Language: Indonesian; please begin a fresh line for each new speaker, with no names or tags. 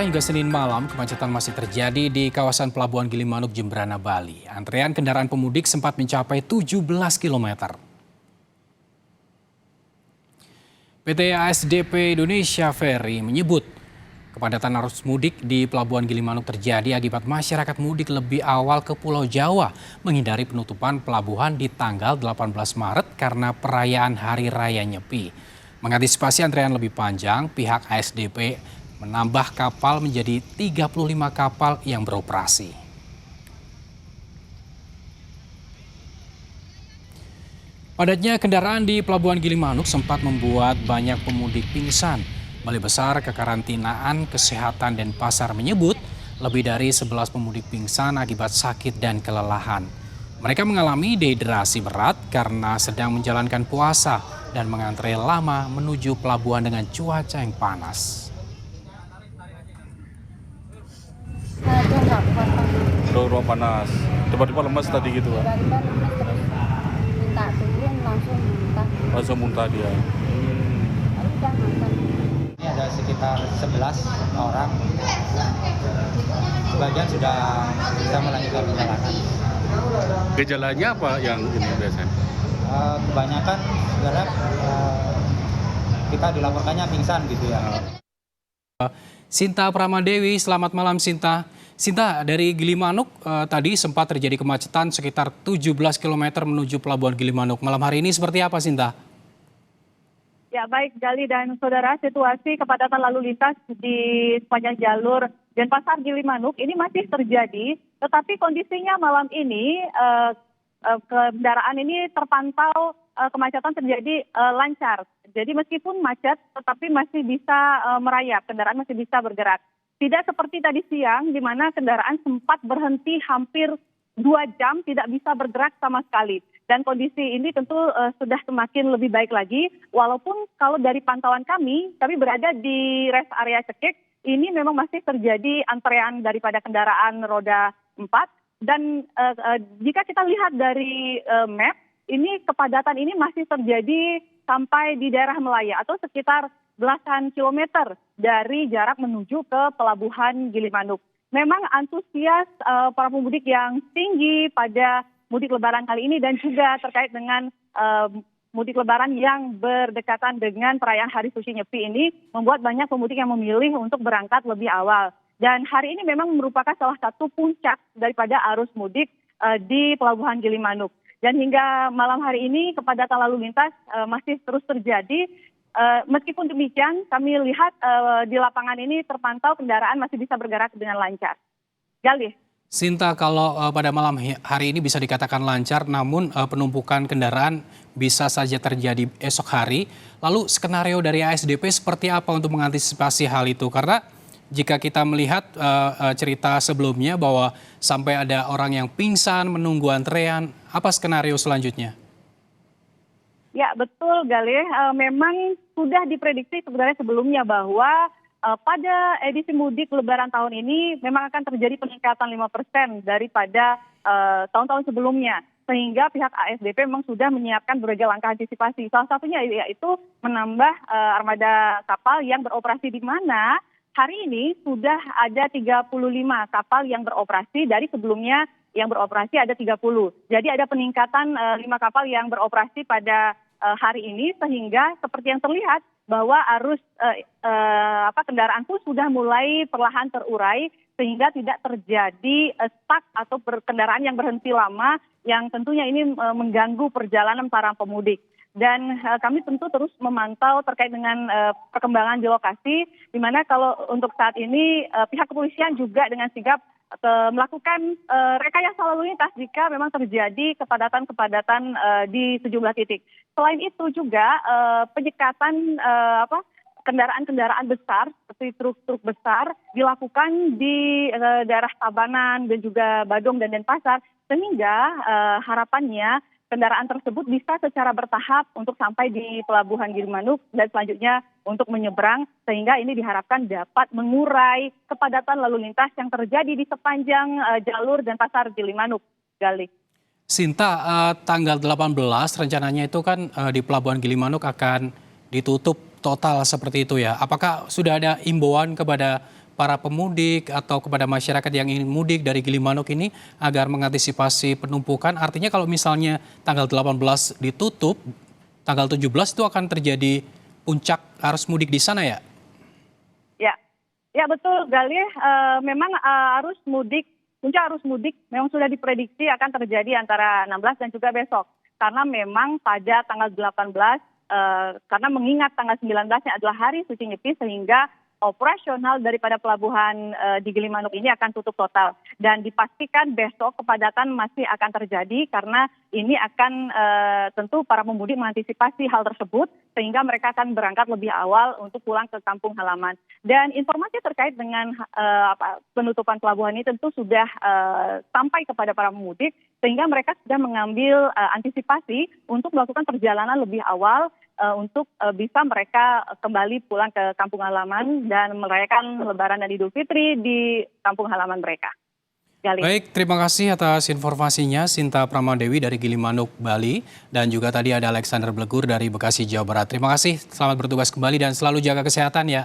hingga Senin malam, kemacetan masih terjadi di kawasan Pelabuhan Gilimanuk, Jemberana, Bali. Antrean kendaraan pemudik sempat mencapai 17 km. PT ASDP Indonesia Ferry menyebut kepadatan arus mudik di Pelabuhan Gilimanuk terjadi akibat masyarakat mudik lebih awal ke Pulau Jawa, menghindari penutupan pelabuhan di tanggal 18 Maret karena perayaan Hari Raya Nyepi. Mengantisipasi antrean lebih panjang, pihak ASDP menambah kapal menjadi 35 kapal yang beroperasi. Padatnya kendaraan di Pelabuhan Gilimanuk sempat membuat banyak pemudik pingsan. Balai Besar Kekarantinaan Kesehatan Denpasar menyebut lebih dari 11 pemudik pingsan akibat sakit dan kelelahan. Mereka mengalami dehidrasi berat karena sedang menjalankan puasa dan mengantre lama menuju pelabuhan dengan cuaca yang panas.
Ruang panas, tiba-tiba lemas tadi gitu kan?
Tiba-tiba lemas terus minta turun langsung muntah.
Langsung muntah dia.
Udah makan.
Ini ada sekitar 11 orang. Sebagian sudah bisa melanjutkan perjalanan.
Gejalanya apa yang ini biasanya?
Kebanyakan sebenarnya kita dilaporkannya pingsan gitu ya.
Sinta Pramadewi, selamat malam Sinta. Sinta, dari Gilimanuk tadi sempat terjadi kemacetan sekitar 17 km menuju Pelabuhan Gilimanuk. Malam hari ini seperti apa Sinta?
Ya baik Gali dan saudara, situasi kepadatan lalu lintas di sepanjang jalur Denpasar Gilimanuk ini masih terjadi, tetapi kondisinya malam ini kendaraan ini terpantau kemacetan terjadi lancar. Jadi meskipun macet tetapi masih bisa merayap, kendaraan masih bisa bergerak. Tidak seperti tadi siang di mana kendaraan sempat berhenti hampir 2 jam tidak bisa bergerak sama sekali. Dan kondisi ini tentu sudah semakin lebih baik lagi. Walaupun kalau dari pantauan kami berada di rest area Cekik, ini memang masih terjadi antrean daripada kendaraan roda 4. Dan jika kita lihat dari map, ini kepadatan ini masih terjadi sampai di daerah Melaya atau sekitar belasan kilometer dari jarak menuju ke Pelabuhan Gilimanuk. Memang antusias para pemudik yang tinggi pada mudik lebaran kali ini dan juga terkait dengan mudik lebaran yang berdekatan dengan perayaan Hari Suci Nyepi ini membuat banyak pemudik yang memilih untuk berangkat lebih awal. Dan hari ini memang merupakan salah satu puncak daripada arus mudik di Pelabuhan Gilimanuk. Dan hingga malam hari ini kepadatan lalu lintas masih terus terjadi. Meskipun demikian, kami lihat di lapangan ini terpantau kendaraan masih bisa bergerak dengan lancar. Gali.
Sinta, kalau pada malam hari ini bisa dikatakan lancar, namun penumpukan kendaraan bisa saja terjadi esok hari. Lalu skenario dari ASDP seperti apa untuk mengantisipasi hal itu? Karena jika kita melihat cerita sebelumnya bahwa sampai ada orang yang pingsan menunggu antrean, apa skenario selanjutnya?
Ya betul Galih, memang sudah diprediksi sebenarnya sebelumnya bahwa pada edisi mudik lebaran tahun ini memang akan terjadi peningkatan 5% daripada tahun-tahun sebelumnya. Sehingga pihak ASDP memang sudah menyiapkan berbagai langkah antisipasi. Salah satunya yaitu menambah armada kapal yang beroperasi di mana hari ini sudah ada 35 kapal yang beroperasi dari sebelumnya yang beroperasi ada 30. Jadi ada peningkatan 5 kapal yang beroperasi pada hari ini sehingga seperti yang terlihat bahwa arus kendaraan pun sudah mulai perlahan terurai sehingga tidak terjadi stuck atau kendaraan yang berhenti lama yang tentunya ini mengganggu perjalanan para pemudik. Dan kami tentu terus memantau terkait dengan perkembangan di lokasi, di mana kalau untuk saat ini pihak kepolisian juga dengan sigap melakukan rekayasa lalu lintas jika memang terjadi kepadatan-kepadatan di sejumlah titik. Selain itu juga penyekatan kendaraan-kendaraan besar seperti truk-truk besar dilakukan di daerah Tabanan dan juga Badung dan Denpasar sehingga harapannya kendaraan tersebut bisa secara bertahap untuk sampai di Pelabuhan Gilimanuk dan selanjutnya untuk menyeberang sehingga ini diharapkan dapat mengurai kepadatan lalu lintas yang terjadi di sepanjang jalur Denpasar Gilimanuk. Gali.
Sinta, tanggal 18 rencananya itu kan di Pelabuhan Gilimanuk akan ditutup total seperti itu ya. Apakah sudah ada imbauan kepada para pemudik atau kepada masyarakat yang ingin mudik dari Gilimanuk ini agar mengantisipasi penumpukan? Artinya kalau misalnya tanggal 18 ditutup, tanggal 17 itu akan terjadi puncak arus mudik di sana ya?
Ya betul Galih, memang puncak arus mudik memang sudah diprediksi akan terjadi antara 16 dan juga besok. Karena memang pada tanggal 18, karena mengingat tanggal 19-nya adalah hari suci Nyepi, sehingga operasional daripada pelabuhan di Gilimanuk ini akan tutup total. Dan dipastikan besok kepadatan masih akan terjadi karena ini akan tentu para pemudik mengantisipasi hal tersebut sehingga mereka akan berangkat lebih awal untuk pulang ke kampung halaman. Dan informasi terkait dengan penutupan pelabuhan ini tentu sudah sampai kepada para pemudik sehingga mereka sudah mengambil antisipasi untuk melakukan perjalanan lebih awal untuk bisa mereka kembali pulang ke kampung halaman dan merayakan Lebaran dan Idul Fitri di kampung halaman mereka.
Baik, terima kasih atas informasinya Sinta Pramadewi dari Gilimanuk, Bali. Dan juga tadi ada Alexander Blegur dari Bekasi, Jawa Barat. Terima kasih, selamat bertugas kembali dan selalu jaga kesehatan ya.